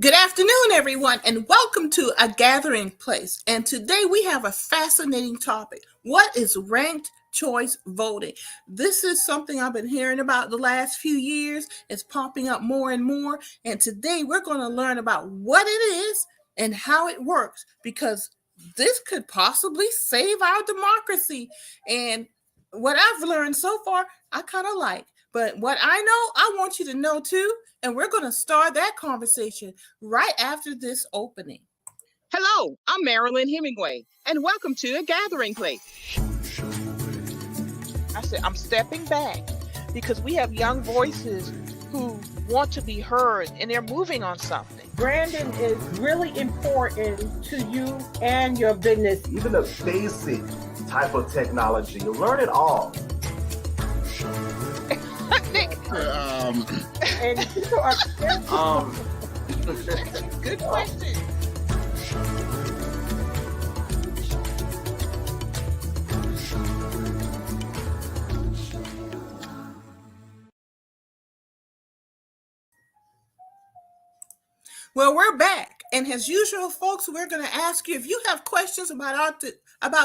Good afternoon, everyone, and welcome to A Gathering Place. And today we have a fascinating topic. What is ranked choice voting? This is something I've been hearing about the last few years. It's popping up more and more. And today we're going to learn about what it is and how it works because this could possibly save our democracy. And what I've learned so far, I kind of like. But what I know, I want you to know too. And we're going to start that conversation right after this opening. Hello, I'm Marilyn Hemingway, and welcome to A Gathering Place. I said, I'm stepping back because we have young voices who want to be heard and they're moving on something. Branding is really important to you and your business. Even a basic type of technology, you learn it all. And people are Good question. Well, we're back. And as usual, folks, we're going to ask you if you have questions about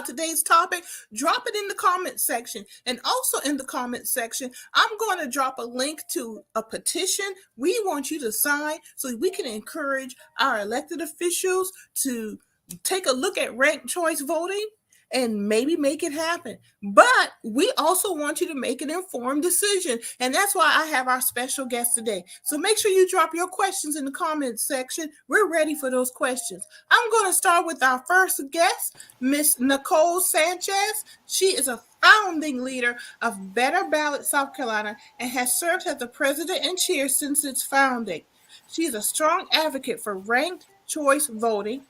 today's topic, drop it in the comment section. And also in the comment section, I'm going to drop a link to a petition we want you to sign so we can encourage our elected officials to take a look at ranked choice voting and maybe make it happen. But we also want you to make an informed decision. And that's why I have our special guest today. So make sure you drop your questions in the comments section. We're ready for those questions. I'm going to start with our first guest, Miss Nicole Sanchez. She is a founding leader of Better Ballot South Carolina and has served as the president and chair since its founding. She is a strong advocate for ranked choice voting,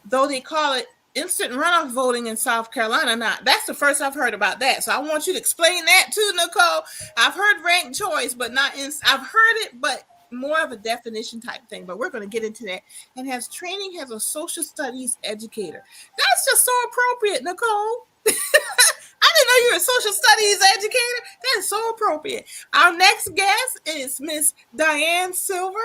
though they call it instant runoff voting in South Carolina. Now, that's the first I've heard about that. So I want you to explain that too, Nicole. I've heard ranked choice, but I've heard it, but more of a definition type thing. But we're going to get into that. And has training as a social studies educator. That's just so appropriate, Nicole. I didn't know you were a social studies educator. That is so appropriate. Our next guest is Miss Diane Silver.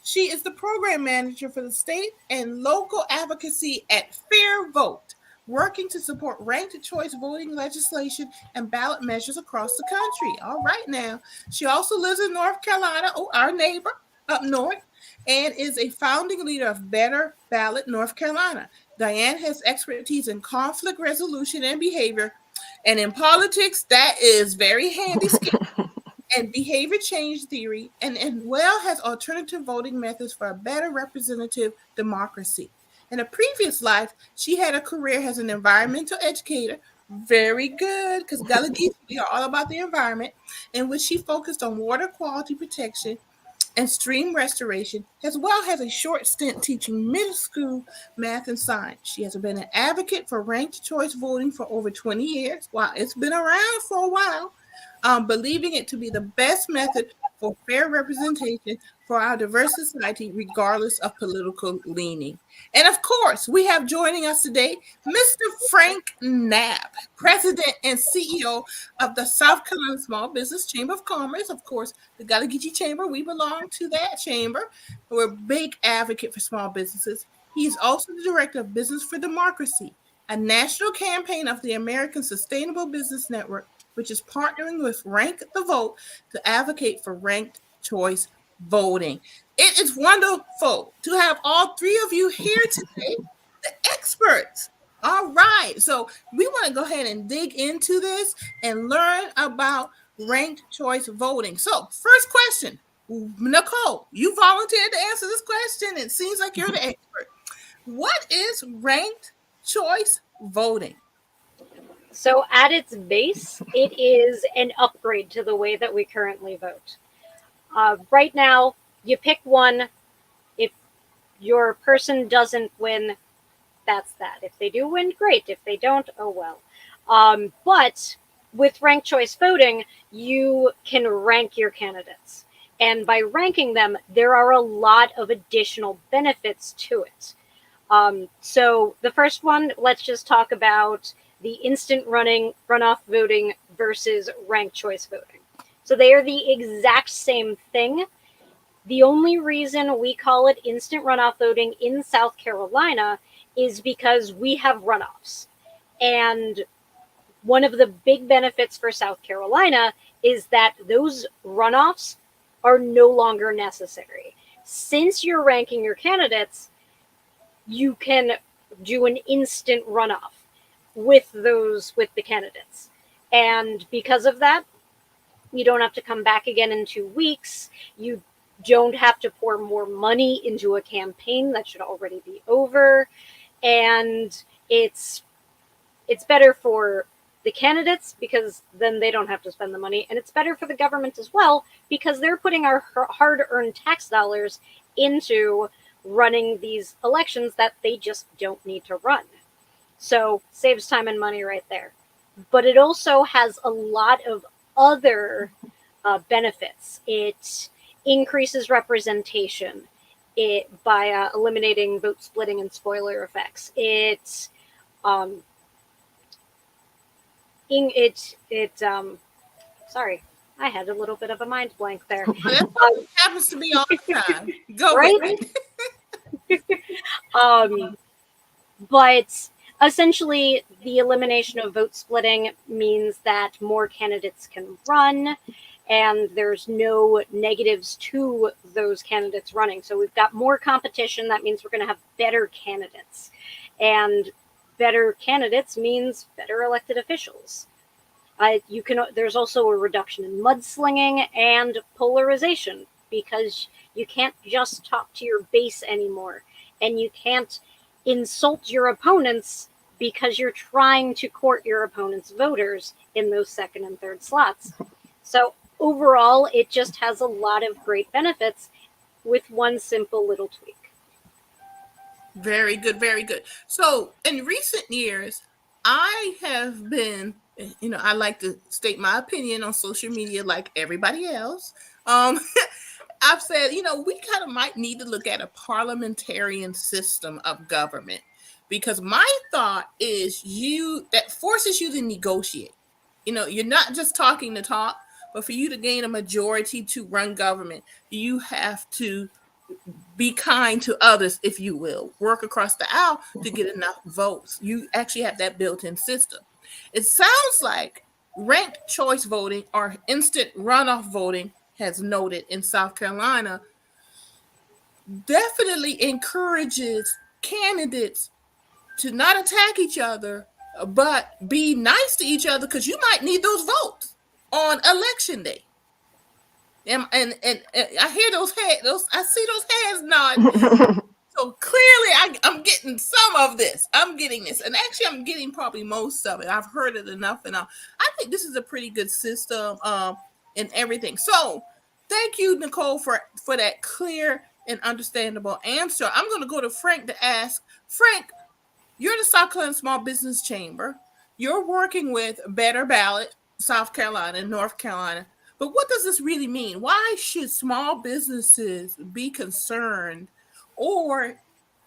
She is the program manager for the state and local advocacy at Fair Vote, working to support ranked choice voting legislation and ballot measures across the country. All right now. She also lives in North Carolina, our neighbor up north, and is a founding leader of Better Ballot North Carolina. Diane has expertise in conflict resolution and behavior, and in politics, that is very handy skill. And behavior change theory, and well has alternative voting methods for a better representative democracy. In a previous life, she had a career as an environmental educator, very good, because Gullah Geechee, we are all about the environment, in which she focused on water quality protection and stream restoration, as well as a short stint teaching middle school math and science. She has been an advocate for ranked choice voting for over 20 years. Wow, it's been around for a while. Believing it to be the best method for fair representation for our diverse society, regardless of political leaning. And of course, we have joining us today Mr. Frank Knapp, President and CEO of the South Carolina Small Business Chamber of Commerce. Of course, the Gullah Geechee Chamber, we belong to that chamber. We're a big advocate for small businesses. He's also the director of Business for Democracy, a national campaign of the American Sustainable Business Network, which is partnering with Rank the Vote to advocate for ranked choice voting. It is wonderful to have all three of you here today, the experts. All right, so we want to go ahead and dig into this and learn about ranked choice voting. So, first question, Nicole, you volunteered to answer this question. It seems like you're the expert. What is ranked choice voting? So at its base, it is an upgrade to the way that we currently vote. Right now, you pick one. If your person doesn't win, that's that. If they do win, great. If they don't, oh well. But with ranked choice voting, you can rank your candidates. And by ranking them, there are a lot of additional benefits to it. So the first one, let's just talk about the instant runoff voting versus ranked choice voting. So they are the exact same thing. The only reason we call it instant runoff voting in South Carolina is because we have runoffs. And one of the big benefits for South Carolina is that those runoffs are no longer necessary. Since you're ranking your candidates, you can do an instant runoff with the candidates. And because of that, you don't have to come back again in 2 weeks. You don't have to pour more money into a campaign that should already be over. And it's better for the candidates because then they don't have to spend the money, and it's better for the government as well because they're putting our hard-earned tax dollars into running these elections that they just don't need to run. So saves time and money right there. But it also has a lot of other benefits. It increases representation by eliminating vote splitting and spoiler effects. Sorry, I had a little bit of a mind blank there. That happens to me all the time. Go right? with it. But essentially, the elimination of vote splitting means that more candidates can run, and there's no negatives to those candidates running. So we've got more competition. That means we're going to have better candidates. And better candidates means better elected officials. There's also a reduction in mudslinging and polarization because you can't just talk to your base anymore, and you can't insult your opponents because you're trying to court your opponent's voters in those second and third slots. So overall, it just has a lot of great benefits with one simple little tweak. Very good, very good. So in recent years, I have been, I like to state my opinion on social media like everybody else. I've said, we kind of might need to look at a parliamentarian system of government because my thought is that forces you to negotiate. You're not just talking the talk, but for you to gain a majority to run government, you have to be kind to others, if you will, work across the aisle to get enough votes. You actually have that built-in system. It sounds like ranked choice voting or instant runoff voting, has noted in South Carolina, definitely encourages candidates to not attack each other, but be nice to each other because you might need those votes on election day. And I hear those heads. I see those heads nod. So clearly, I'm getting some of this. I'm getting this, and actually, I'm getting probably most of it. I've heard it enough, and I think this is a pretty good system and everything. So, thank you, Nicole, for that clear and understandable answer. I'm going to go to Frank to ask. Frank, you're the South Carolina Small Business Chamber. You're working with Better Ballot, South Carolina, and North Carolina. But what does this really mean? Why should small businesses be concerned or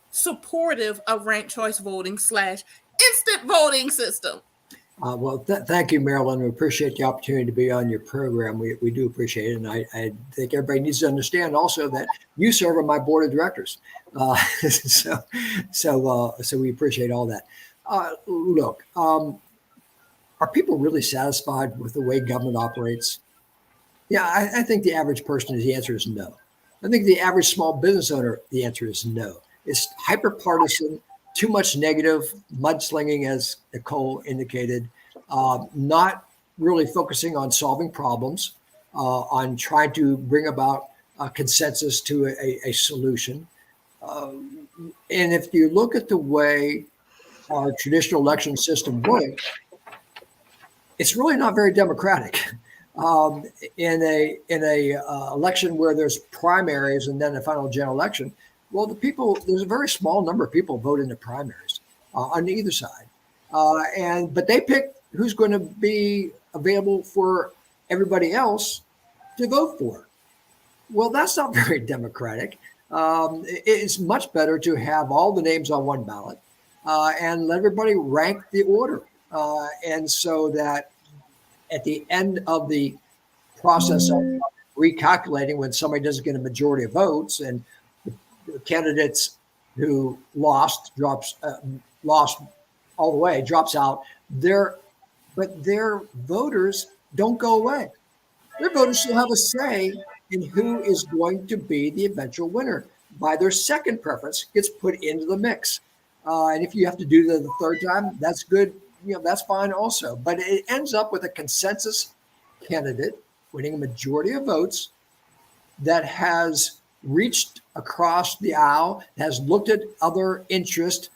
supportive of ranked choice voting / instant voting system? Thank you, Marilyn. We appreciate the opportunity to be on your program. We do appreciate it. And I think everybody needs to understand also that you serve on my board of directors. So we appreciate all that. Look, are people really satisfied with the way government operates? Yeah, I think the average person, the answer is no. I think the average small business owner, the answer is no. It's hyper-partisan, too much negative, mudslinging, as Nicole indicated, not really focusing on solving problems, on trying to bring about a consensus to a solution. And if you look at the way our traditional election system works, it's really not very democratic. In a election where there's primaries and then a final general election, well, there's a very small number of people vote in the primaries on either side, but they pick who's going to be available for everybody else to vote for. Well, that's not very democratic. It's much better to have all the names on one ballot and let everybody rank the order, and so that at the end of the process of recalculating when somebody doesn't get a majority of votes, and the candidates who lost all the way, drops out. But their voters don't go away. Their voters still have a say in who is going to be the eventual winner. By their second preference gets put into the mix. And if you have to do that the third time, that's good. That's fine also. But it ends up with a consensus candidate winning a majority of votes that has reached across the aisle, has looked at other interests,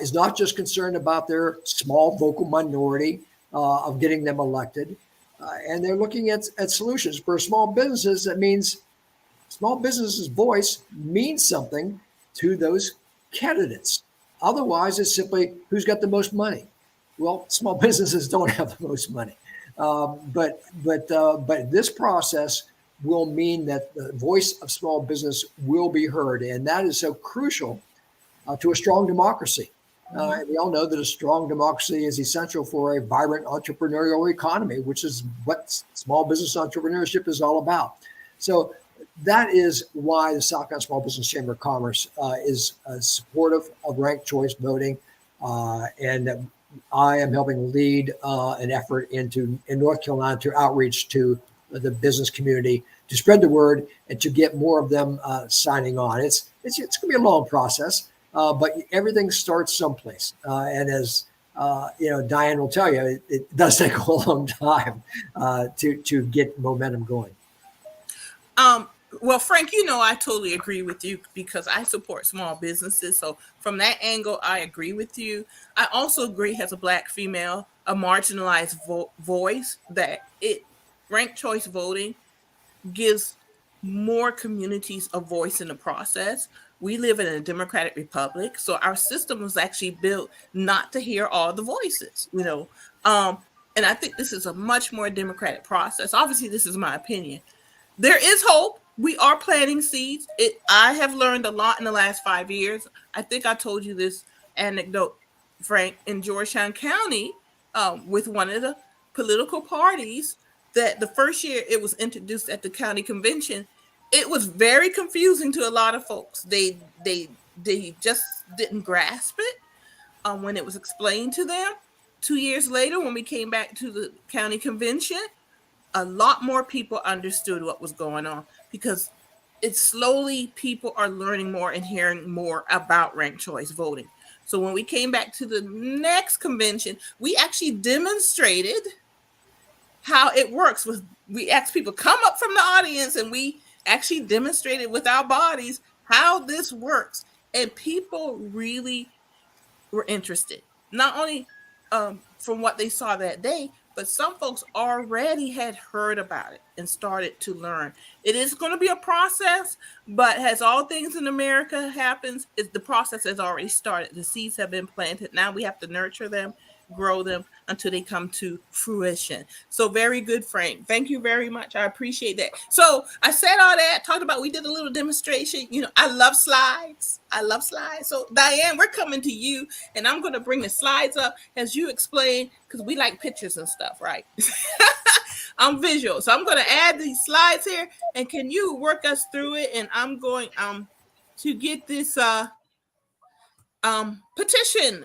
is not just concerned about their small vocal minority of getting them elected. And they're looking at solutions. For small businesses, that means small businesses' voice means something to those candidates. Otherwise, it's simply who's got the most money. Well, small businesses don't have the most money. But this process will mean that the voice of small business will be heard. And that is so crucial to a strong democracy. We all know that a strong democracy is essential for a vibrant entrepreneurial economy, which is what small business entrepreneurship is all about. So that is why the South Carolina Small Business Chamber of Commerce is supportive of ranked choice voting. And I am helping lead an effort in North Carolina to outreach to the business community, to spread the word and to get more of them signing on. It's going to be a long process. But everything starts someplace. And as Diane will tell you, it does take a long time to get momentum going. Well, Frank, I totally agree with you because I support small businesses. So from that angle, I agree with you. I also agree as a Black female, a marginalized voice, that ranked choice voting gives more communities a voice in the process. We live in a democratic republic, so our system was actually built not to hear all the voices, and I think this is a much more democratic process. Obviously, this is my opinion. There is hope. We are planting seeds. I have learned a lot in the last 5 years. I think I told you this anecdote, Frank, in Georgetown County with one of the political parties, that the first year it was introduced at the county convention, it was very confusing to a lot of folks. They just didn't grasp it when it was explained to them. 2 years later, when we came back to the county convention, a lot more people understood what was going on, because it's slowly people are learning more and hearing more about ranked choice voting. So when we came back to the next convention, we actually demonstrated how it works. We asked people come up from the audience, and we actually demonstrated with our bodies how this works, and people really were interested, not only from what they saw that day, but some folks already had heard about it and started to learn. It is going to be a process, but as all things in America happens, the process has already started. The seeds have been planted. Now we have to nurture them, grow them until they come to fruition. So very good, Frank. Thank you very much. I appreciate that. So I said all that, talked about, we did a little demonstration. I love slides. So Diane, we're coming to you, and I'm going to bring the slides up as you explain, because we like pictures and stuff, right? I'm visual. So I'm going to add these slides here, and can you work us through it? And I'm going to get this petition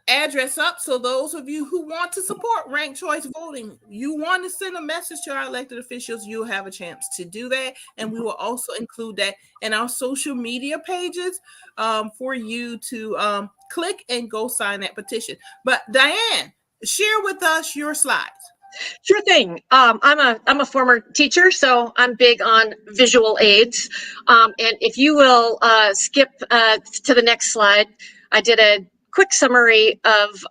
address up. So those of you who want to support ranked choice voting, you want to send a message to our elected officials, you'll have a chance to do that. And we will also include that in our social media pages for you to click and go sign that petition. But Diane, share with us your slides. Sure thing. I'm a former teacher, so I'm big on visual aids. And if you will skip to the next slide, I did a quick summary of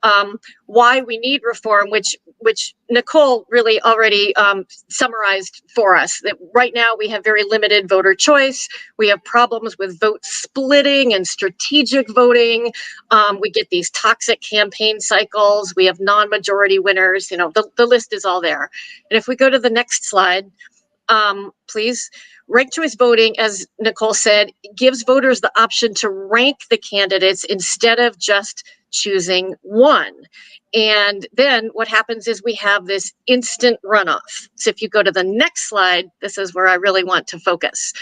why we need reform, which Nicole really already summarized for us. That right now we have very limited voter choice. We have problems with vote splitting and strategic voting. We get these toxic campaign cycles. We have non-majority winners. The list is all there. And if we go to the next slide, please. Ranked choice voting, as Nicole said, gives voters the option to rank the candidates instead of just choosing one. And then what happens is we have this instant runoff. So if you go to the next slide, this is where I really want to focus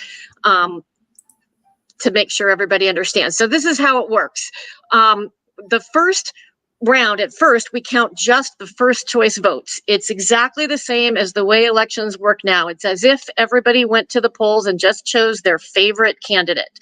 to make sure everybody understands. So this is how it works. The first round, at first, we count just the first choice votes. It's exactly the same as the way elections work now. It's as if everybody went to the polls and just chose their favorite candidate.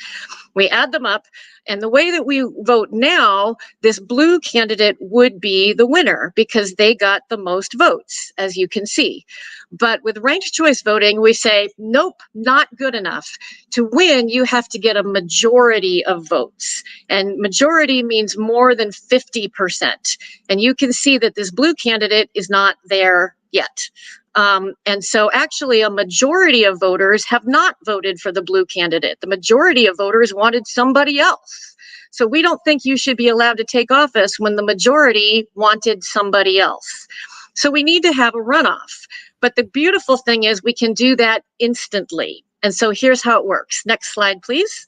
We add them up, and the way that we vote now, this blue candidate would be the winner because they got the most votes, as you can see. But with ranked choice voting, we say, nope, not good enough. To win, you have to get a majority of votes. And majority means more than 50%. And you can see that this blue candidate is not there yet. And so actually a majority of voters have not voted for the blue candidate. The majority of voters wanted somebody else. So we don't think you should be allowed to take office when the majority wanted somebody else. So we need to have a runoff. But the beautiful thing is we can do that instantly. And so here's how it works. Next slide, please.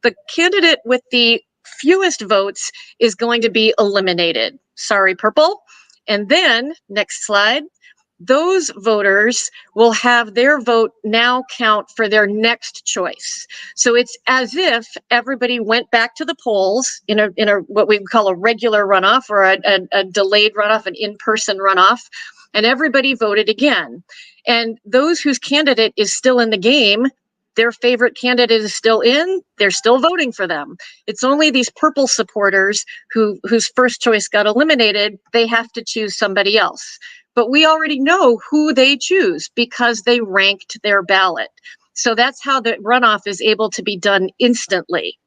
The candidate with the fewest votes is going to be eliminated. Sorry, purple. And then, next slide, those voters will have their vote now count for their next choice. So it's as if everybody went back to the polls in a what we call a regular runoff or a delayed runoff, an in-person runoff, and everybody voted again. And those whose candidate is still in the game, their favorite candidate is still in, they're still voting for them. It's only these purple supporters whose first choice got eliminated, they have to choose somebody else. But we already know who they choose because they ranked their ballot. So that's how the runoff is able to be done instantly.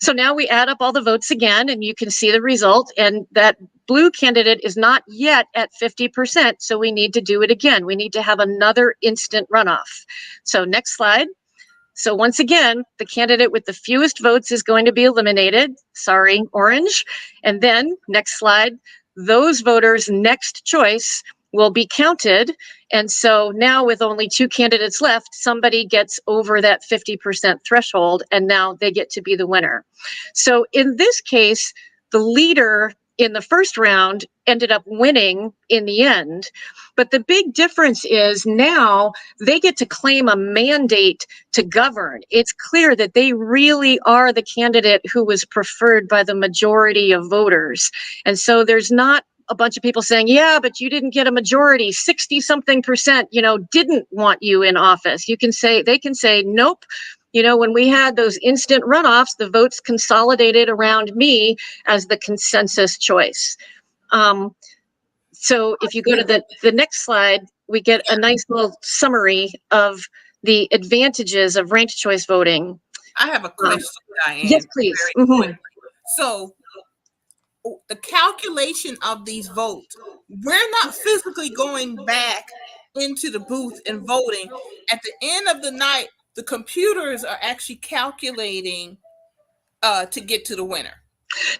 So now we add up all the votes again, and you can see the result. And that blue candidate is not yet at 50%. So we need to do it again. We need to have another instant runoff. So next slide. So once again, the candidate with the fewest votes is going to be eliminated. Sorry, orange. And then next slide, those voters' next choice will be counted. And so now with only two candidates left, somebody gets over that 50% threshold, and now they get to be the winner. So in this case, the leader in the first round ended up winning in the end. But the big difference is now they get to claim a mandate to govern. It's clear that they really are the candidate who was preferred by the majority of voters. And so there's not a bunch of people saying, yeah, but you didn't get a majority, 60-something%, didn't want you in office. They can say, nope. When we had those instant runoffs, the votes consolidated around me as the consensus choice. So if you go to the next slide, we get a nice little summary of the advantages of ranked choice voting. I have a question, Diane. Yes, please. Very quickly. So the calculation of these votes, we're not physically going back into the booth and voting. At the end of the night, the computers are actually calculating to get to the winner.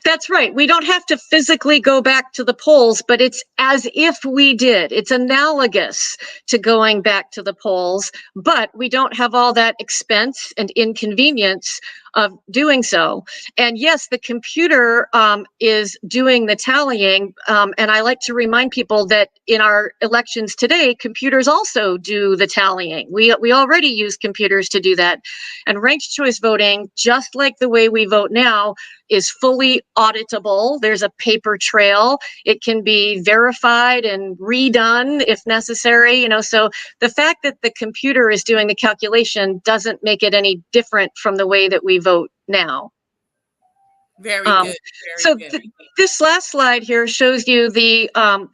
That's right. We don't have to physically go back to the polls, but it's as if we did. It's analogous to going back to the polls, but we don't have all that expense and inconvenience of doing so. And yes, the computer is doing the tallying. And I like to remind people that in our elections today, computers also do the tallying. We already use computers to do that. And ranked choice voting, just like the way we vote now, is fully auditable. There's a paper trail. It can be verified and redone if necessary. So the fact that the computer is doing the calculation doesn't make it any different from the way that we vote now. Very good. So this last slide here shows you the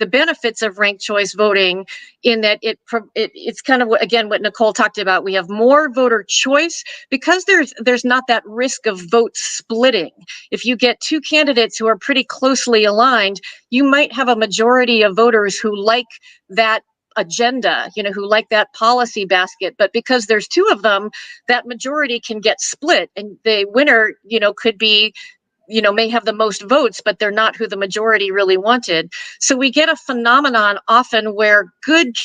benefits of ranked choice voting, in that it's kind of again what Nicole talked about. We have more voter choice because there's not that risk of vote splitting. If you get two candidates who are pretty closely aligned, you might have a majority of voters who like that agenda, who like that policy basket, but because there's two of them, that majority can get split, and the winner, could be may have the most votes, but they're not who the majority really wanted. So we get a phenomenon often where good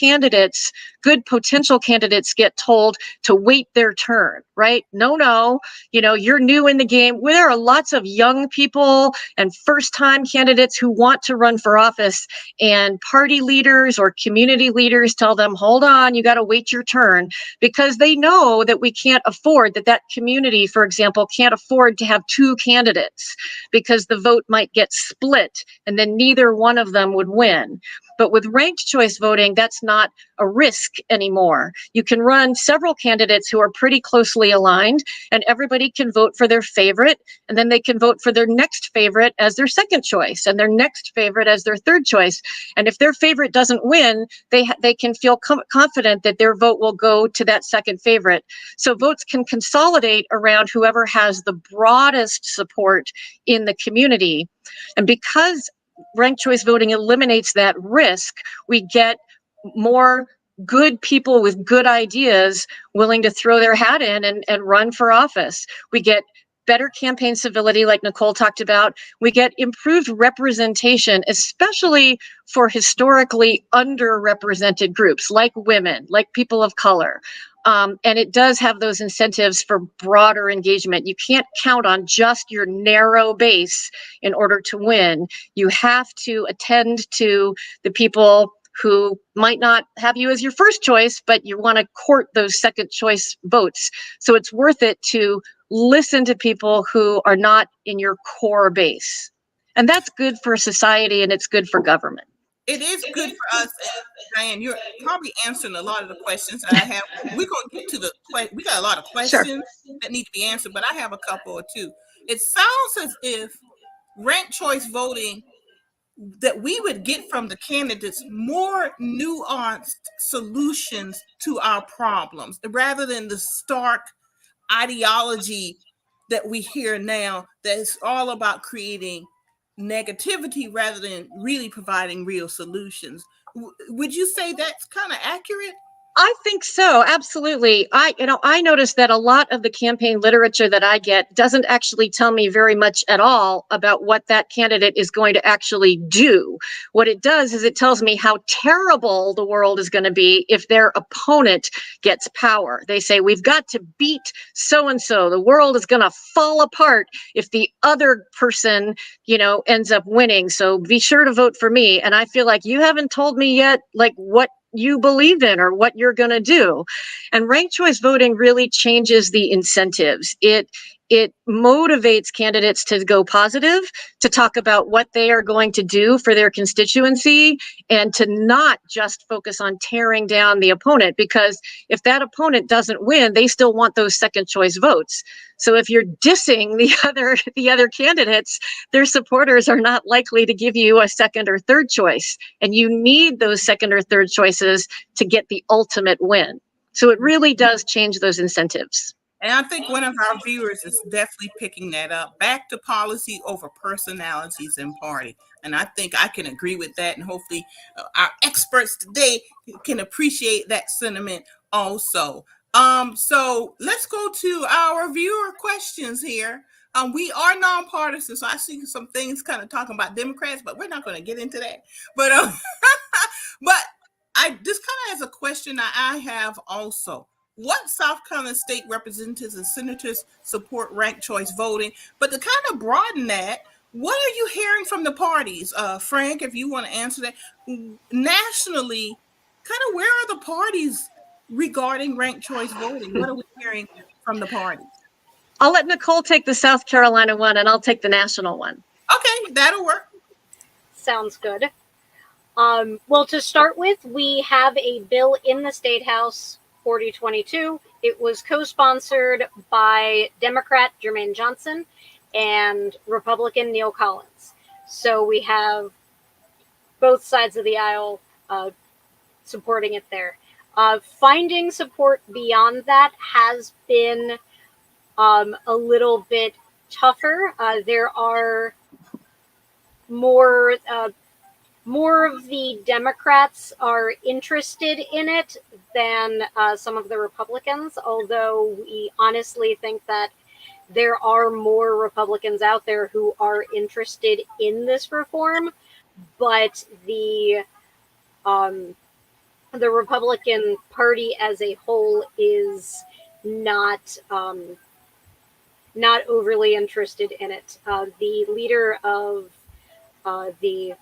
potential candidates get told to wait their turn, right? No, you're new in the game. Well, there are lots of young people and first-time candidates who want to run for office, and party leaders or community leaders tell them, hold on, you got to wait your turn, because they know that we can't afford that community, for example, can't afford to have two candidates, because the vote might get split and then neither one of them would win. But with ranked choice voting, that's not a risk anymore. You can run several candidates who are pretty closely aligned, and everybody can vote for their favorite, and then they can vote for their next favorite as their second choice, and their next favorite as their third choice. And if their favorite doesn't win, they can feel confident that their vote will go to that second favorite. So votes can consolidate around whoever has the broadest support in the community. And because ranked choice voting eliminates that risk, we get more good people with good ideas willing to throw their hat in and run for office. We get better campaign civility, like Nicole talked about. We get improved representation, especially for historically underrepresented groups like women, like people of color. And it does have those incentives for broader engagement. You can't count on just your narrow base in order to win. You have to attend to the people who might not have you as your first choice, but you want to court those second choice votes. So it's worth it to listen to people who are not in your core base. And that's good for society, and it's good for government. It is good for us. Diane, you're probably answering a lot of the questions that I have. We're going to get to we got a lot of questions that need to be answered, but I have a couple or two. It sounds as if ranked choice voting, that we would get from the candidates more nuanced solutions to our problems, rather than the stark ideology that we hear now that is all about creating negativity rather than really providing real solutions. Would you say that's kind of accurate? I think so. Absolutely. I noticed that a lot of the campaign literature that I get doesn't actually tell me very much at all about what that candidate is going to actually do. What it does is it tells me how terrible the world is going to be if their opponent gets power. They say, we've got to beat so-and-so. The world is going to fall apart if the other person, ends up winning. So be sure to vote for me. And I feel like you haven't told me yet, like, what you believe in or what you're going to do. And ranked choice voting really changes the incentives. It motivates candidates to go positive, to talk about what they are going to do for their constituency, and to not just focus on tearing down the opponent, because if that opponent doesn't win, they still want those second choice votes. So if you're dissing the other candidates, their supporters are not likely to give you a second or third choice. And you need those second or third choices to get the ultimate win. So it really does change those incentives. And I think one of our viewers is definitely picking that up. Back to policy over personalities and party. And I think I can agree with that. And hopefully our experts today can appreciate that sentiment also. So let's go to our viewer questions here. We are nonpartisan, so I see some things kind of talking about Democrats, but we're not going to get into that. But but this kind of is a question that I have also. What South Carolina state representatives and senators support ranked choice voting? But to kind of broaden that, what are you hearing from the parties? Frank, if you want to answer that. Nationally, kind of where are the parties regarding ranked choice voting? What are we hearing from the parties? I'll let Nicole take the South Carolina one, and I'll take the national one. Okay, that'll work. Sounds good. Well, to start with, we have a bill in the State House, 4022. It was co-sponsored by Democrat Jermaine Johnson and Republican Neil Collins. So we have both sides of the aisle supporting it there. Finding support beyond that has been a little bit tougher. There are more of the Democrats are interested in it than some of the Republicans, although we honestly think that there are more Republicans out there who are interested in this reform, but the Republican Party as a whole is not not overly interested in it. The leader of the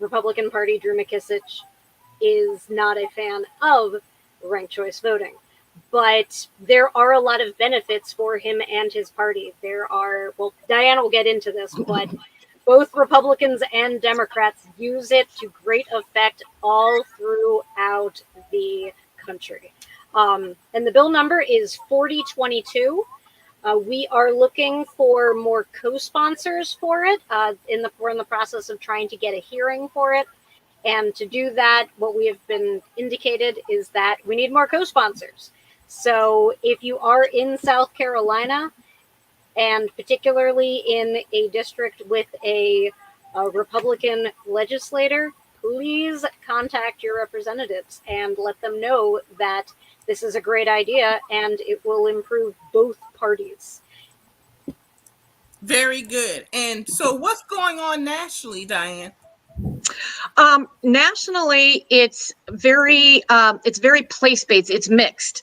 Republican Party, Drew McKisich, is not a fan of ranked choice voting. But there are a lot of benefits for him and his party. There are, well, Diane will get into this, but both Republicans and Democrats use it to great effect all throughout the country. And the bill number is 4022. We are looking for more co-sponsors for it. We're in the process of trying to get a hearing for it. And to do that, what we have been indicated is that we need more co-sponsors. So if you are in South Carolina, and particularly in a district with a Republican legislator, please contact your representatives and let them know that this is a great idea and it will improve both parties. Very good. And so what's going on nationally, Diane? Nationally, it's very place-based. It's mixed.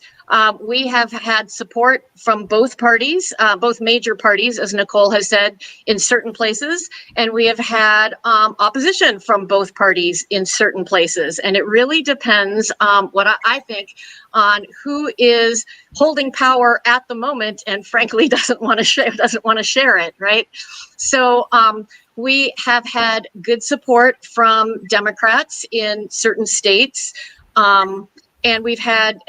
We have had support from both parties, both major parties, as Nicole has said, in certain places, and we have had opposition from both parties in certain places. And it really depends, what I think, on who is holding power at the moment, and frankly doesn't want to share it, right? So we have had good support from Democrats in certain states. And we've had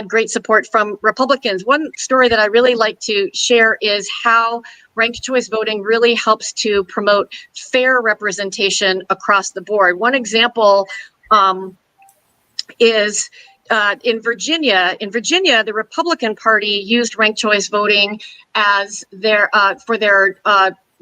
great support from Republicans. One story that I really like to share is how ranked choice voting really helps to promote fair representation across the board. One example is in Virginia. In Virginia, the Republican Party used ranked choice voting as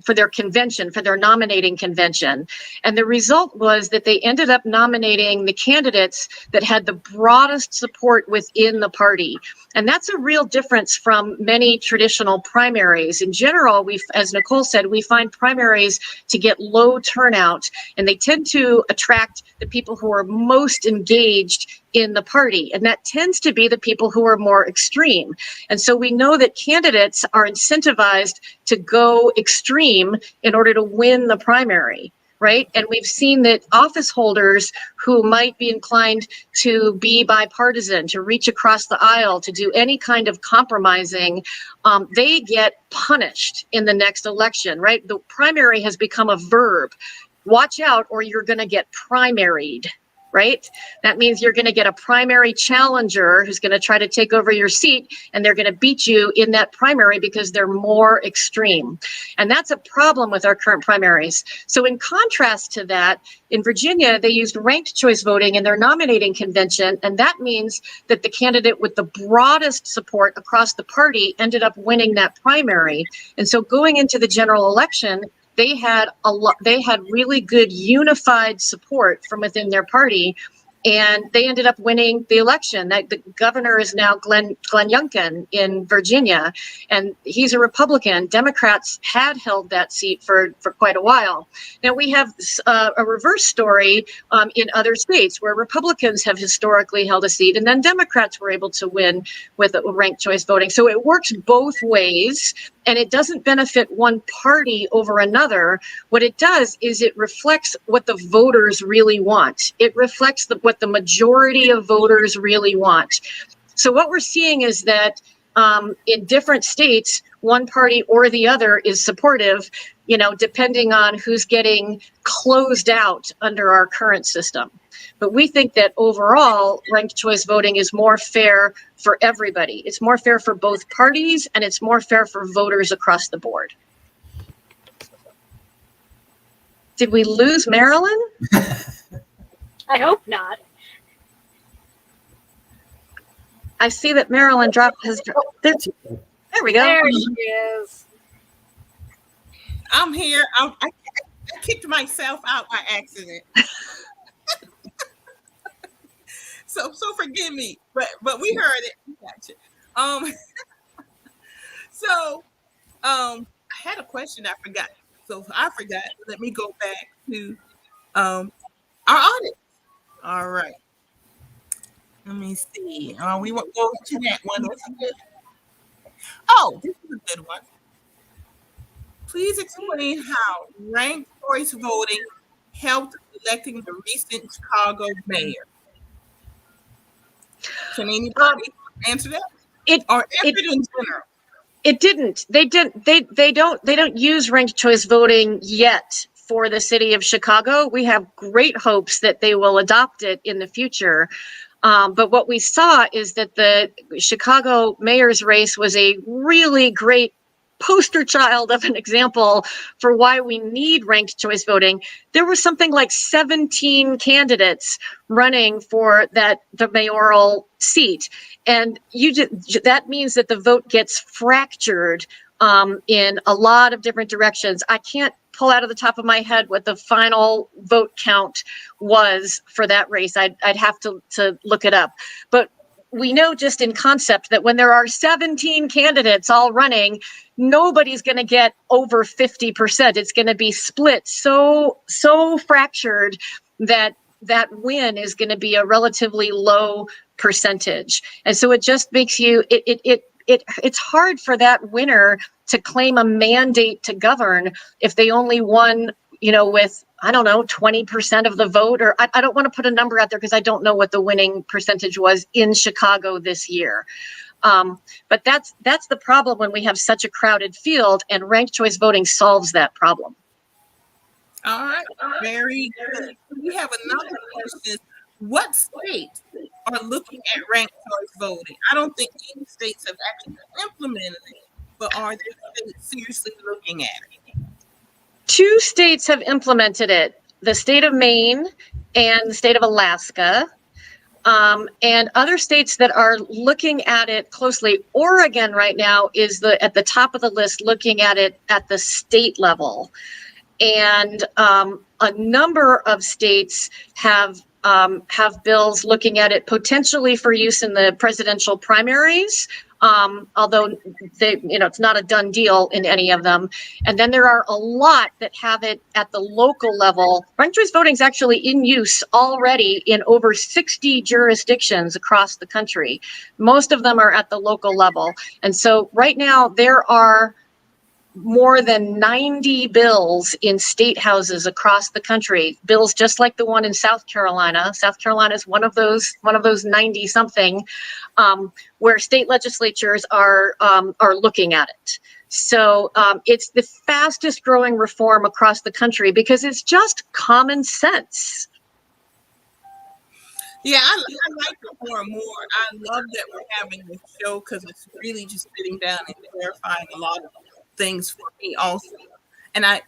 for their convention, for their nominating convention. And the result was that they ended up nominating the candidates that had the broadest support within the party. And that's a real difference from many traditional primaries. In general, as Nicole said, we find primaries to get low turnout, and they tend to attract the people who are most engaged in the party. And that tends to be the people who are more extreme. And so we know that candidates are incentivized to go extreme in order to win the primary, right? And we've seen that office holders who might be inclined to be bipartisan, to reach across the aisle, to do any kind of compromising, they get punished in the next election, right? The primary has become a verb. Watch out or you're going to get primaried. Right? That means you're going to get a primary challenger who's going to try to take over your seat, and they're going to beat you in that primary because they're more extreme. And that's a problem with our current primaries. So in contrast to that, in Virginia, they used ranked choice voting in their nominating convention, and that means that the candidate with the broadest support across the party ended up winning that primary. And so going into the general election, they had really good unified support from within their party, and they ended up winning the election. The governor is now Glenn Youngkin in Virginia, and he's a Republican. Democrats had held that seat for quite a while. Now we have a reverse story in other states where Republicans have historically held a seat, and then Democrats were able to win with ranked choice voting. So it works both ways, and it doesn't benefit one party over another. What it does is it reflects what the voters really want. It reflects what the majority of voters really want. So what we're seeing is that in different states, one party or the other is supportive, depending on who's getting closed out under our current system. But we think that overall, ranked choice voting is more fair for everybody. It's more fair for both parties, and it's more fair for voters across the board. Did we lose Marilyn? I hope not. I see that Marilyn there we go. There she is. I'm here. I kicked myself out by accident. So forgive me, but we heard it. We got you. So I had a question I forgot. So I forgot. Let me go back to our audit. All right. Let me see. We won't go to that one. Oh, this is a good one. Please explain how ranked choice voting helped electing the recent Chicago mayor. Can anybody answer that? Or answer it in general? It didn't. They didn't. They don't use ranked choice voting yet for the city of Chicago. We have great hopes that they will adopt it in the future. But what we saw is that the Chicago mayor's race was a really great poster child of an example for why we need ranked choice voting. There was something like 17 candidates running for the mayoral seat. And that means that the vote gets fractured in a lot of different directions. I can't pull out of the top of my head what the final vote count was for that race. I'd have to look it up. But we know just in concept that when there are 17 candidates all running, nobody's going to get over 50%. It's going to be split so fractured that win is going to be a relatively low percentage. And so it just makes it's hard for that winner to claim a mandate to govern if they only won, with, 20% of the vote, or I don't want to put a number out there because I don't know what the winning percentage was in Chicago this year. But that's the problem when we have such a crowded field, and ranked choice voting solves that problem. All right, very good. We have another question. What states are looking at ranked choice voting? I don't think any states have actually implemented it, but are there states seriously looking at it? 2 states have implemented it, the state of Maine and the state of Alaska. And other states that are looking at it closely, Oregon right now is at the top of the list looking at it at the state level. And a number of states have bills looking at it potentially for use in the presidential primaries, although it's not a done deal in any of them. And then there are a lot that have it at the local level. Ranked choice voting is actually in use already in over 60 jurisdictions across the country. Most of them are at the local level. And so right now there are more than 90 bills in state houses across the country, bills just like the one in South Carolina. South Carolina is one of those 90 something, where state legislatures are looking at it. So it's the fastest growing reform across the country because it's just common sense. Yeah, I like it more and more. I love that we're having this show because it's really just sitting down and clarifying a lot of things for me also. And I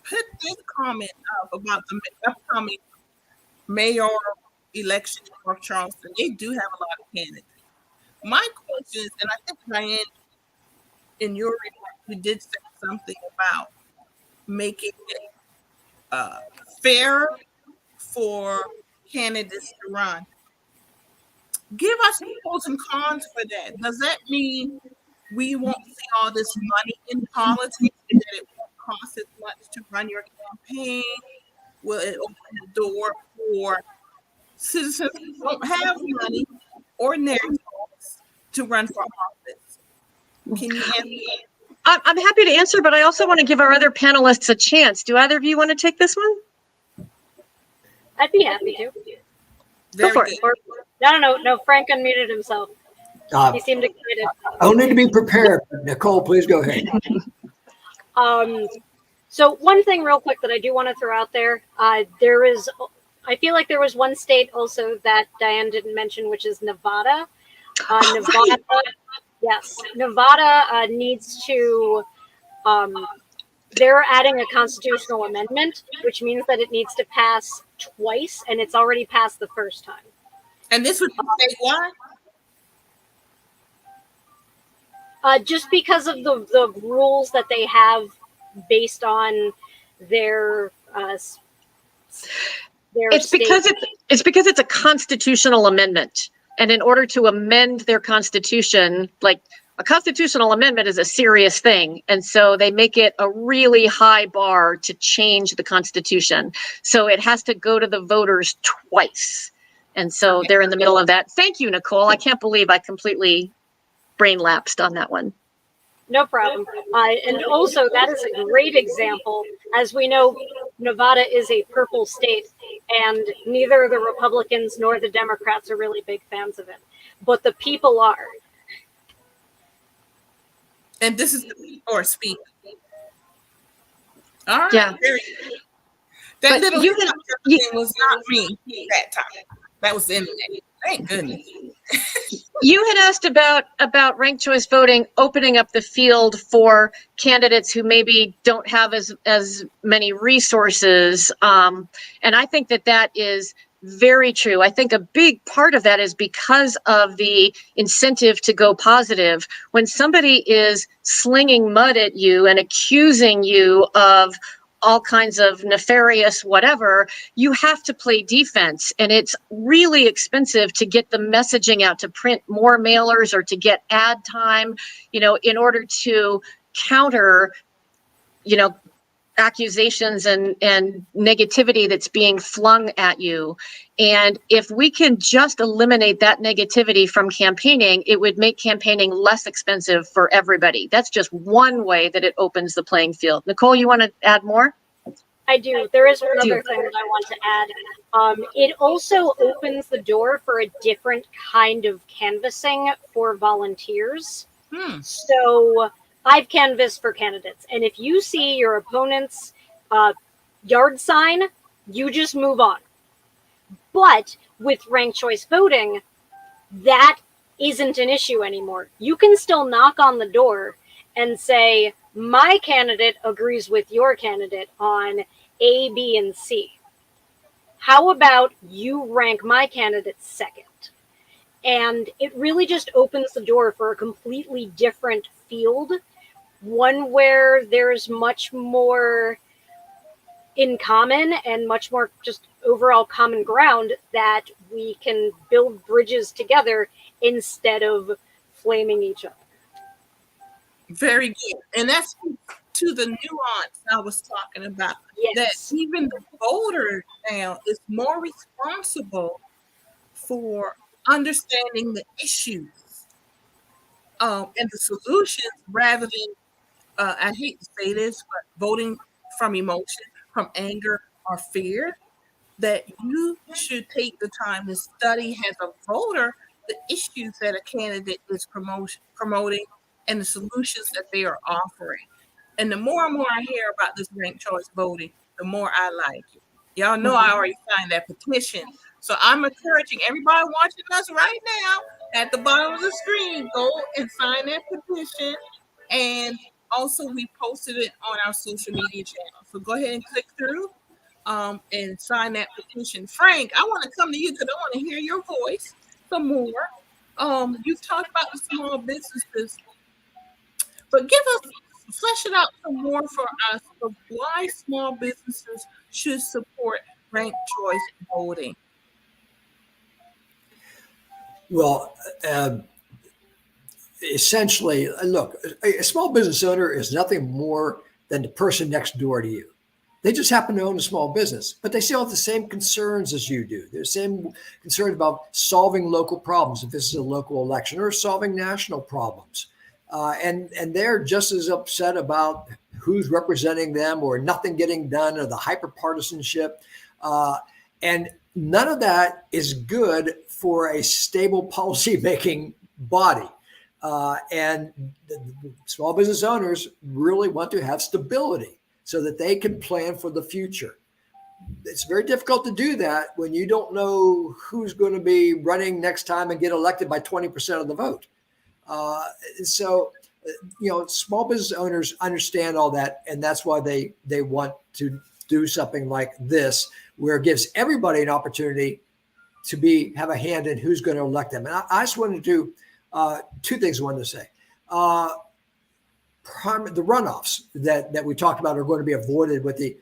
put this comment up about the upcoming mayoral election in North Charleston. They do have a lot of candidates. My question is, and I think Diane, in your report, you did say something about making it fair for candidates to run. Give us pros and cons for that. Does that mean we won't see all this money in politics, and that it won't cost as much to run your campaign? Will it open the door for citizens who don't have money, ordinary folks, to run for office? Can you answer that? I'm happy to answer, but I also want to give our other panelists a chance. Do either of you want to take this one? I'd be happy to. Go for it. No. Frank unmuted himself. He seemed excited. I'll need to be prepared. Nicole, please go ahead. So one thing real quick that I do want to throw out there, I feel like there was one state also that Diane didn't mention, which is Nevada. Nevada, yes. Nevada needs to, they're adding a constitutional amendment, which means that it needs to pass twice, and it's already passed the first time. And this would be statewide? Just because of the rules that they have based on their it's because it's a constitutional amendment, and in order to amend their constitution, like a constitutional amendment is a serious thing. And so they make it a really high bar to change the Constitution. So it has to go to the voters twice. And so they're in the middle of that. Thank you, Nicole. I can't believe I completely brain lapsed on that one. No problem. And also, that is a great example. As we know, Nevada is a purple state, and neither the Republicans nor the Democrats are really big fans of it. But the people are. And this is the people speaking. All right. Yeah. Very good. That But little you thing was not me that time. That was the internet. Thank goodness. You had asked about ranked choice voting opening up the field for candidates who maybe don't have as many resources. And I think that is very true. I think a big part of that is because of the incentive to go positive. When somebody is slinging mud at you and accusing you of all kinds of nefarious whatever, you have to play defense. And it's really expensive to get the messaging out, to print more mailers or to get ad time, in order to counter, accusations and negativity that's being flung at you. And if we can just eliminate that negativity from campaigning, it would make campaigning less expensive for everybody. That's just one way that it opens the playing field. Nicole, you want to add more? I do. There is one other thing that I want to add. It also opens the door for a different kind of canvassing for volunteers. So I've canvassed for candidates, and if you see your opponent's yard sign, you just move on. But with ranked choice voting, that isn't an issue anymore. You can still knock on the door and say, my candidate agrees with your candidate on A, B, and C. How about you rank my candidate second? And it really just opens the door for a completely different field, one where there's much more in common and much more just overall common ground that we can build bridges together instead of flaming each other. Very good. And that's to the nuance I was talking about. Yes. That even the voter now is more responsible for understanding the issues and the solutions rather than, I hate to say this, but voting from emotion, from anger or fear. That you should take the time to study as a voter the issues that a candidate is promoting and the solutions that they are offering. And the more and more I hear about this ranked choice voting, the more I like it. Y'all know I already signed that petition. So I'm encouraging everybody watching us right now at the bottom of the screen, go and sign that petition. And also we posted it on our social media channel. So go ahead and click through and sign that petition. Frank, I want to come to you because I want to hear your voice some more. You've talked about the small businesses, but flesh it out some more for us of why small businesses should support ranked choice voting. Well, essentially, look, a small business owner is nothing more than the person next door to you. They just happen to own a small business, but they still have the same concerns as you do. They're the same concern about solving local problems, if this is a local election, or solving national problems. And they're just as upset about who's representing them or nothing getting done or the hyperpartisanship. And none of that is good for a stable policy-making body. And the small business owners really want to have stability so that they can plan for the future. It's very difficult to do that when you don't know who's going to be running next time and get elected by 20% of the vote. So, small business owners understand all that, and that's why they want to do something like this, where it gives everybody an opportunity to have a hand in who's going to elect them. And I just wanted to do two things I wanted to say. The runoffs that we talked about are going to be avoided with the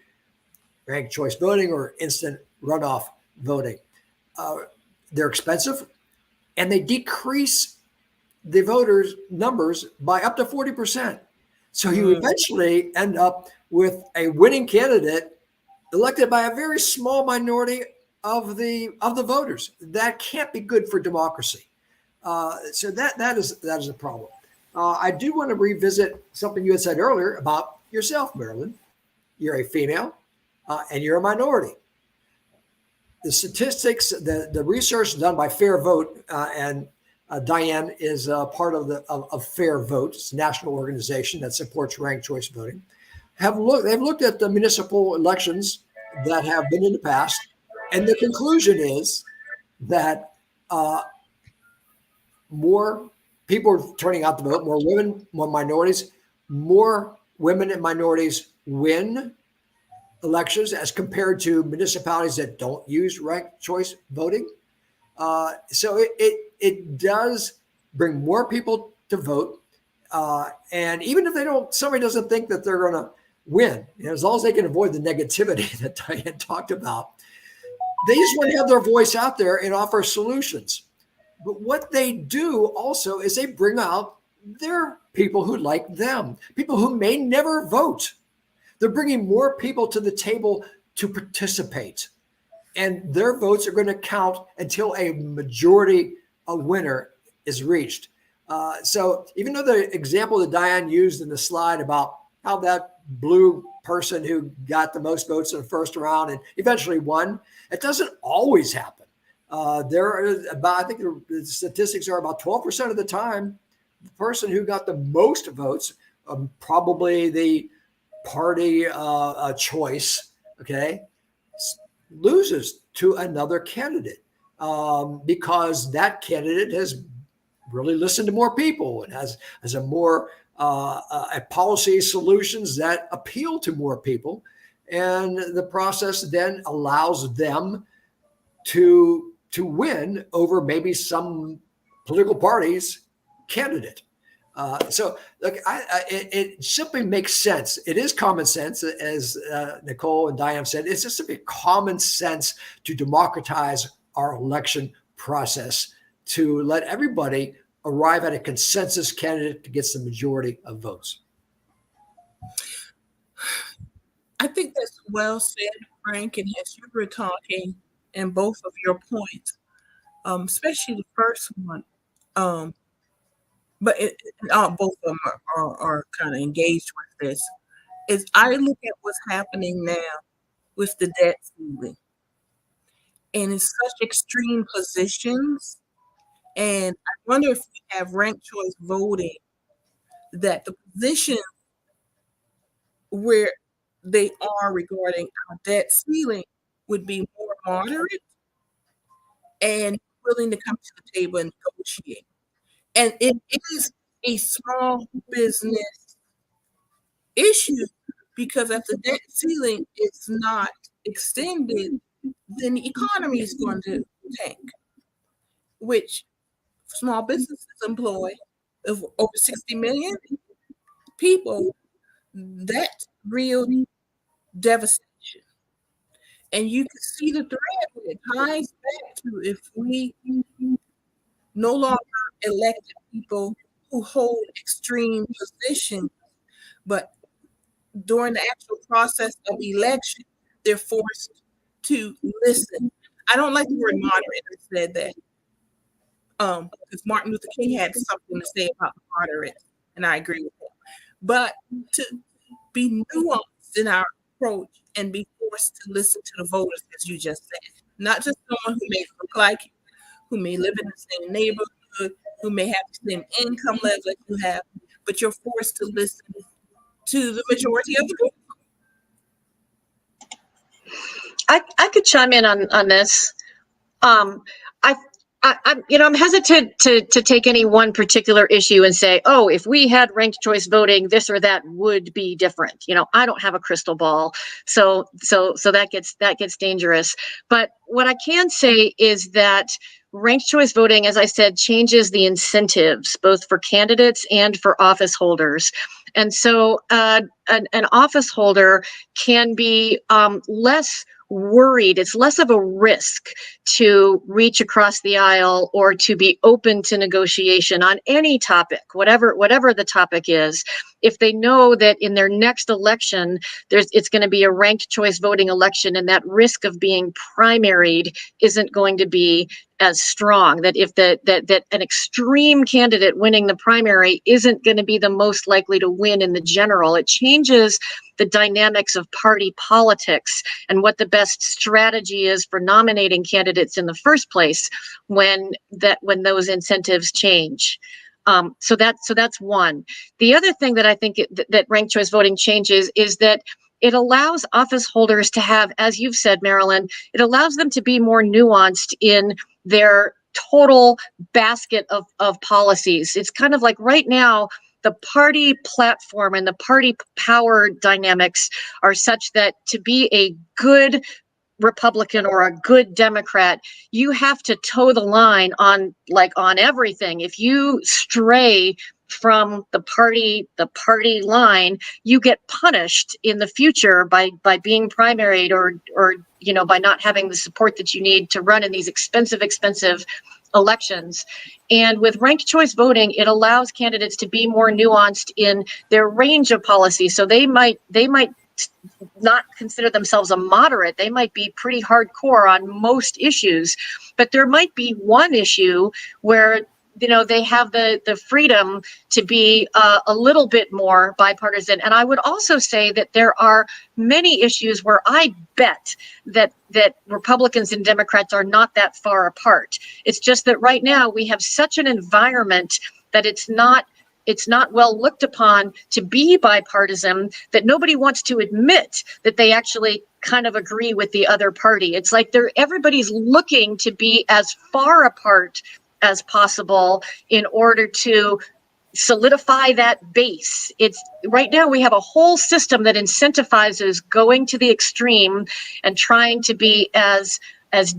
ranked choice voting or instant runoff voting. They're expensive, and they decrease the voters numbers by up to 40%. So you eventually end up with a winning candidate elected by a very small minority of the voters. That can't be good for democracy. So that is a problem. I do want to revisit something you had said earlier about yourself, Marilyn. You're a female, and you're a minority. The statistics, the research done by Fair Vote, and Diane is part of Fair Vote. It's a national organization that supports ranked choice voting. They've looked at the municipal elections that have been in the past, and the conclusion is that more people are turning out to vote, more women, more minorities, more women and minorities win elections as compared to municipalities that don't use ranked choice voting. So it does bring more people to vote. And even if somebody doesn't think that they're going to win, as long as they can avoid the negativity that Diane talked about, they just want to have their voice out there and offer solutions. But what they do also is they bring out their people who like them, people who may never vote. They're bringing more people to the table to participate, and their votes are going to count until a majority winner is reached. So even though the example that Diane used in the slide about how that blue person who got the most votes in the first round and eventually won, it doesn't always happen. There is about, I think the statistics are about 12% of the time, the person who got the most votes, probably the party choice, okay, loses to another candidate because that candidate has really listened to more people and has a more policy solutions that appeal to more people, and the process then allows them to win over maybe some political party's candidate. So look, it simply makes sense. It is common sense, as Nicole and Diane said. It's just simply common sense to democratize our election process, to let everybody arrive at a consensus candidate that gets the majority of votes. I think that's well said, Frank, and as you were talking, and both of your points, especially the first one, but both of them are kind of engaged with this, is I look at what's happening now with the debt ceiling, and in such extreme positions. And I wonder if we have ranked choice voting, that the position where they are regarding our debt ceiling would be more moderate and willing to come to the table and negotiate. And it is a small business issue, because if the debt ceiling is not extended, then the economy is going to tank, which small businesses employ over 60 million people. That's real devastation. And you can see the thread when it ties back to if we no longer elected people who hold extreme positions, but during the actual process of election, they're forced to listen. I don't like the word moderate. I said that because Martin Luther King had something to say about moderate, and I agree with him. But to be nuanced in our approach and be forced to listen to the voters, as you just said, not just someone who may look like you, who may live in the same neighborhood, who may have the same income level that you have, but you're forced to listen to the majority of the people. I could chime in on this. I'm hesitant to take any one particular issue and say, oh, if we had ranked choice voting, this or that would be different. I don't have a crystal ball, so that gets dangerous. But what I can say is that ranked choice voting, as I said, changes the incentives both for candidates and for office holders. And so an office holder can be less worried. It's less of a risk to reach across the aisle or to be open to negotiation on any topic, whatever the topic is, if they know that in their next election, it's going to be a ranked choice voting election, and that risk of being primaried isn't going to be as strong. That if that an extreme candidate winning the primary isn't going to be the most likely to win in the general. It changes the dynamics of party politics and what the best strategy is for nominating candidates in the first place when those incentives change. So that's one. The other thing that I think that ranked choice voting changes is that it allows office holders to have, as you've said, Marilyn, it allows them to be more nuanced in their total basket of policies. It's kind of like right now, the party platform and the party power dynamics are such that to be a good Republican or a good Democrat, you have to toe the line on everything. If you stray from the party line, you get punished in the future by being primaried or by not having the support that you need to run in these expensive elections. And with ranked choice voting, it allows candidates to be more nuanced in their range of policy. So they might not consider themselves a moderate. They might be pretty hardcore on most issues, but there might be one issue where they have the freedom to be a little bit more bipartisan. And I would also say that there are many issues where I bet that Republicans and Democrats are not that far apart. It's just that right now we have such an environment that it's not well looked upon to be bipartisan, that nobody wants to admit that they actually kind of agree with the other party. It's like everybody's looking to be as far apart as possible in order to solidify that base. It's right now we have a whole system that incentivizes going to the extreme and trying to be as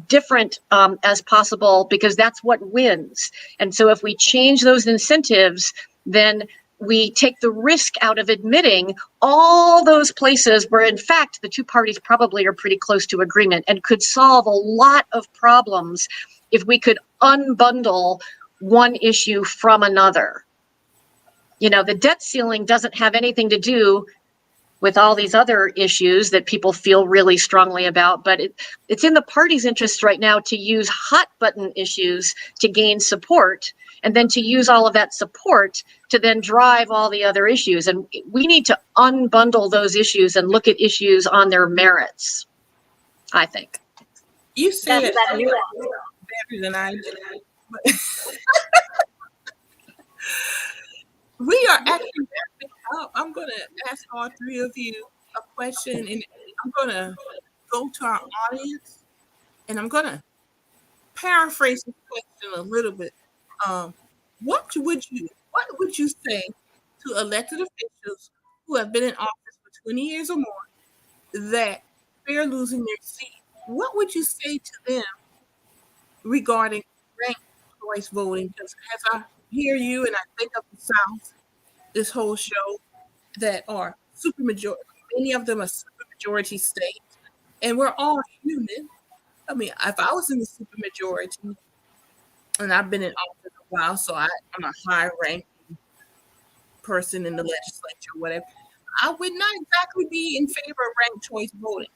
different as possible, because that's what wins. And so if we change those incentives, then we take the risk out of admitting all those places where, in fact, the two parties probably are pretty close to agreement and could solve a lot of problems if we could unbundle one issue from another. The debt ceiling doesn't have anything to do with all these other issues that people feel really strongly about, but it's in the party's interest right now to use hot button issues to gain support, and then to use all of that support to then drive all the other issues. And we need to unbundle those issues and look at issues on their merits, I think. You said That's that nuance. better than I did. But we are actually wrapping up. I'm going to ask all three of you a question, and I'm going to go to our audience, and I'm going to paraphrase the question a little bit. What would you say to elected officials who have been in office for 20 years or more that fear losing their seat? What would you say to them regarding ranked choice voting? Because as I hear you and I think of the South, this whole show, that are supermajority, many of them are supermajority states, and we're all human. I mean, if I was in the supermajority, and I've been in office a while, so I'm a high-ranking person in the legislature, or whatever, I would not exactly be in favor of ranked choice voting.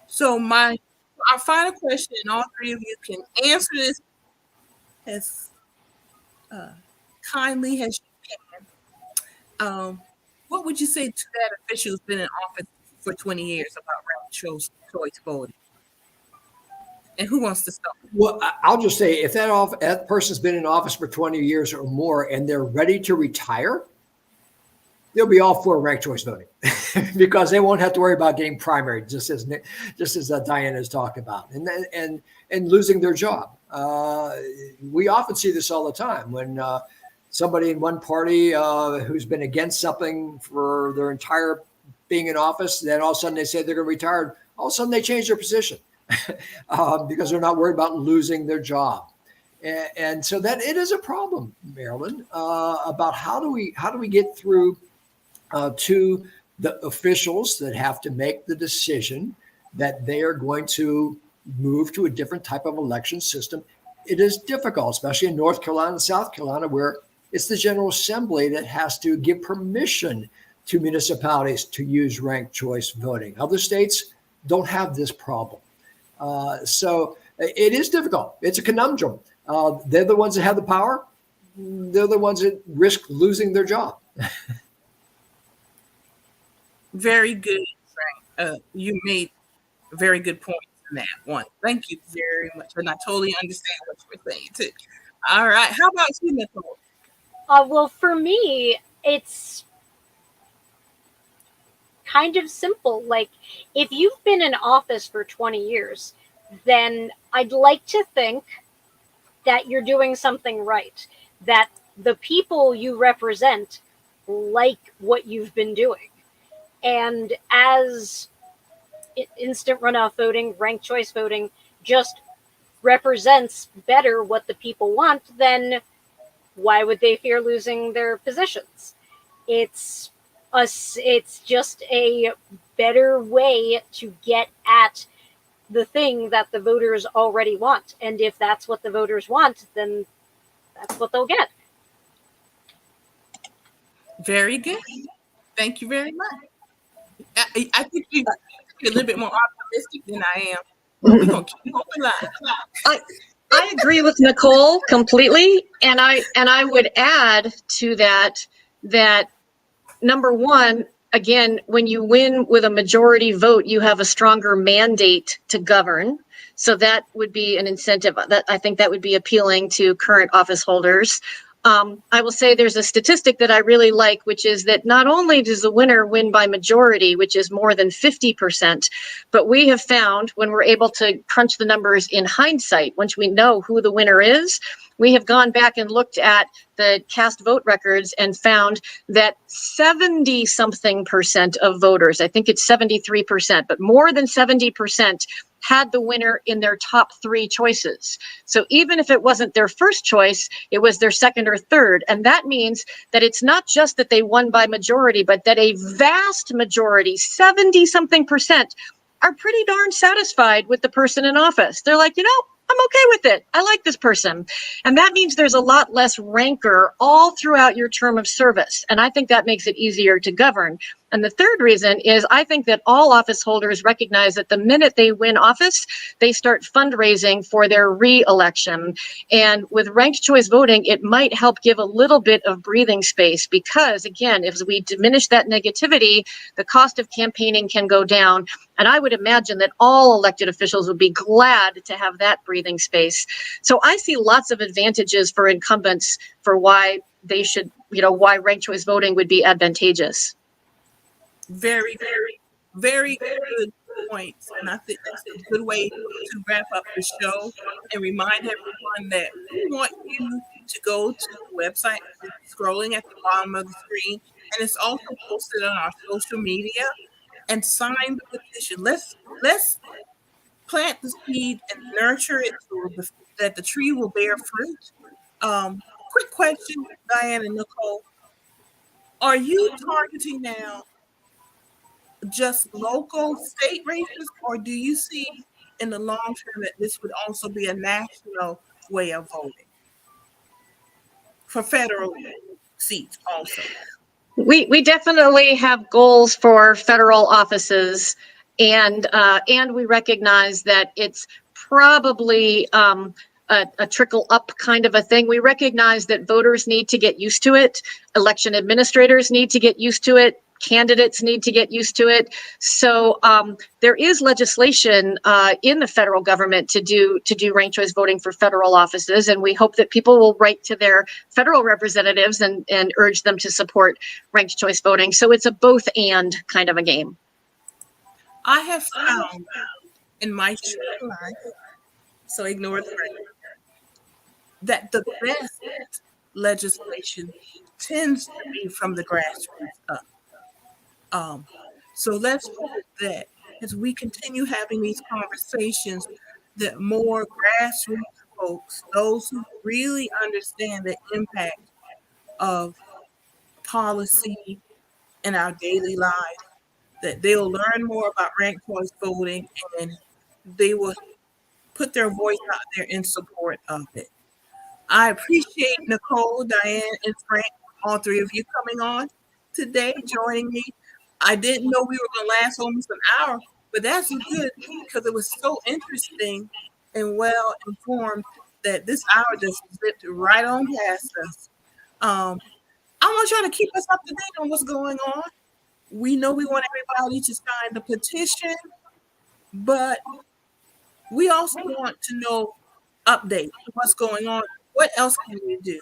So our final question, and all three of you can answer this as kindly as you can. What would you say to that official who's been in office for 20 years about ranked choice voting? And who wants to start? Well, I'll just say, if that person's been in office for 20 years or more and they're ready to retire, they'll be all for ranked choice voting because they won't have to worry about getting primary, just as Diana has talked about, and losing their job. We often see this all the time when somebody in one party who's been against something for their entire being in office, then all of a sudden they say they're going to retire. All of a sudden they change their position because they're not worried about losing their job. And so that it is a problem, Marilyn, about how do we get through to the officials that have to make the decision that they are going to move to a different type of election system. It is difficult, especially in North Carolina and South Carolina, where it's the General Assembly that has to give permission to municipalities to use ranked choice voting. Other states don't have this problem. So it is difficult. It's a conundrum. They're the ones that have the power. They're the ones that risk losing their job. Very good, Frank. You made very good points in that one. Thank you very much. And I totally understand what you were saying too. All right. How about you, Nicole? Well, for me, it's kind of simple. Like, if you've been in office for 20 years, then I'd like to think that you're doing something right, that the people you represent like what you've been doing. And as instant runoff voting, ranked choice voting just represents better what the people want, then why would they fear losing their positions? It's just a better way to get at the thing that the voters already want. And if that's what the voters want, then that's what they'll get. Very good. Thank you very much. I think you're a little bit more optimistic than I am. We're going to keep open line. I agree with Nicole completely, and I would add to that number one, again, when you win with a majority vote, you have a stronger mandate to govern. So that would be an incentive. That I think that would be appealing to current office holders. I will say there's a statistic that I really like, which is that not only does the winner win by majority, which is more than 50%, but we have found when we're able to crunch the numbers in hindsight, once we know who the winner is, we have gone back and looked at the cast vote records and found that 70-something% of voters, I think it's 73%, but more than 70% had the winner in their top three choices. So even if it wasn't their first choice, it was their second or third. And that means that it's not just that they won by majority, but that a vast majority, 70-something%, are pretty darn satisfied with the person in office. They're like, I'm okay with it. I like this person. And that means there's a lot less rancor all throughout your term of service. And I think that makes it easier to govern. And the third reason is I think that all office holders recognize that the minute they win office, they start fundraising for their re-election. And with ranked choice voting, it might help give a little bit of breathing space because, again, if we diminish that negativity, the cost of campaigning can go down. And I would imagine that all elected officials would be glad to have that breathing space. So I see lots of advantages for incumbents for why they should, why ranked choice voting would be advantageous. Very, very, very good points. And I think that's a good way to wrap up the show and remind everyone that we want you to go to the website, scrolling at the bottom of the screen, and it's also posted on our social media, and sign the petition. Let's plant the seed and nurture it so that the tree will bear fruit. Quick question, Diane and Nicole. Are you targeting now just local state races, or do you see in the long term that this would also be a national way of voting for federal seats also? We definitely have goals for federal offices, and we recognize that it's probably a trickle up kind of a thing. We recognize that voters need to get used to it. Election administrators need to get used to it. Candidates need to get used to it. So there is legislation in the federal government to do ranked choice voting for federal offices, and we hope that people will write to their federal representatives and urge them to support ranked choice voting. So it's a both and kind of a game. I have found in my short life, so ignore the record, that the best legislation tends to be from the grassroots up. So let's hope that as we continue having these conversations, that more grassroots folks, those who really understand the impact of policy in our daily lives, that they'll learn more about ranked choice voting and they will put their voice out there in support of it. I appreciate Nicole, Diane, and Frank, all three of you coming on today, joining me. I didn't know we were going to last almost an hour, but that's good because it was so interesting and well informed that this hour just zipped right on past us. I want y'all to keep us up to date on what's going on. We know we want everybody to sign the petition, but we also want to know updates, what's going on. What else can we do?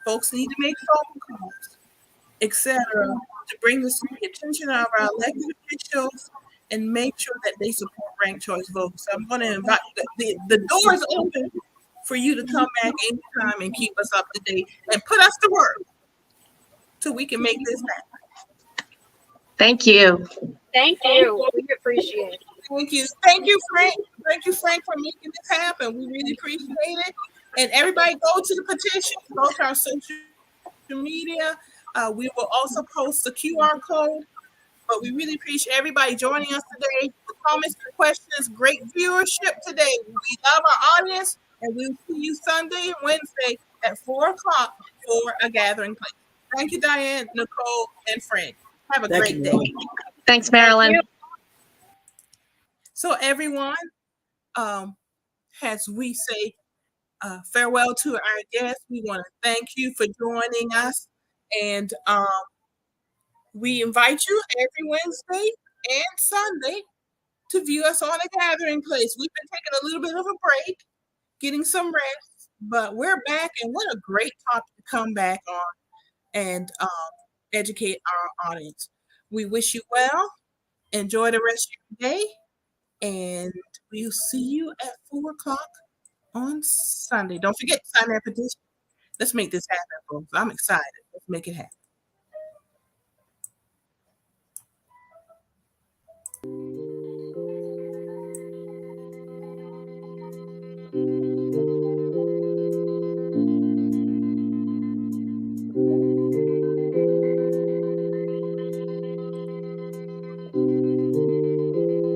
Folks need to make phone calls, etc., to bring this to the attention of our elected officials and make sure that they support ranked choice votes. So I'm going to invite the door is open for you to come back anytime and keep us up to date and put us to work so we can make this happen. Thank you. Thank you. We appreciate it. Thank you. Thank you, Frank. Thank you, Frank, for making this happen. We really appreciate it. And everybody go to the petition, go to our social media. We will also post the QR code. But we really appreciate everybody joining us today. The comments and questions, great viewership today. We love our audience, and we'll see you Sunday and Wednesday at 4 o'clock for a gathering place. Thank you, Diane, Nicole, and Frank. Have a great day. Thanks, Marilyn. Thank you. So everyone, as we say farewell to our guests, we want to thank you for joining us. And we invite you every Wednesday and Sunday to view us on a gathering place. We've been taking a little bit of a break, getting some rest, but we're back. And what a great topic to come back on and educate our audience. We wish you well. Enjoy the rest of your day. And we'll see you at 4 o'clock on Sunday. Don't forget to sign that petition. Let's make this happen, folks. I'm excited. Let's make it happen.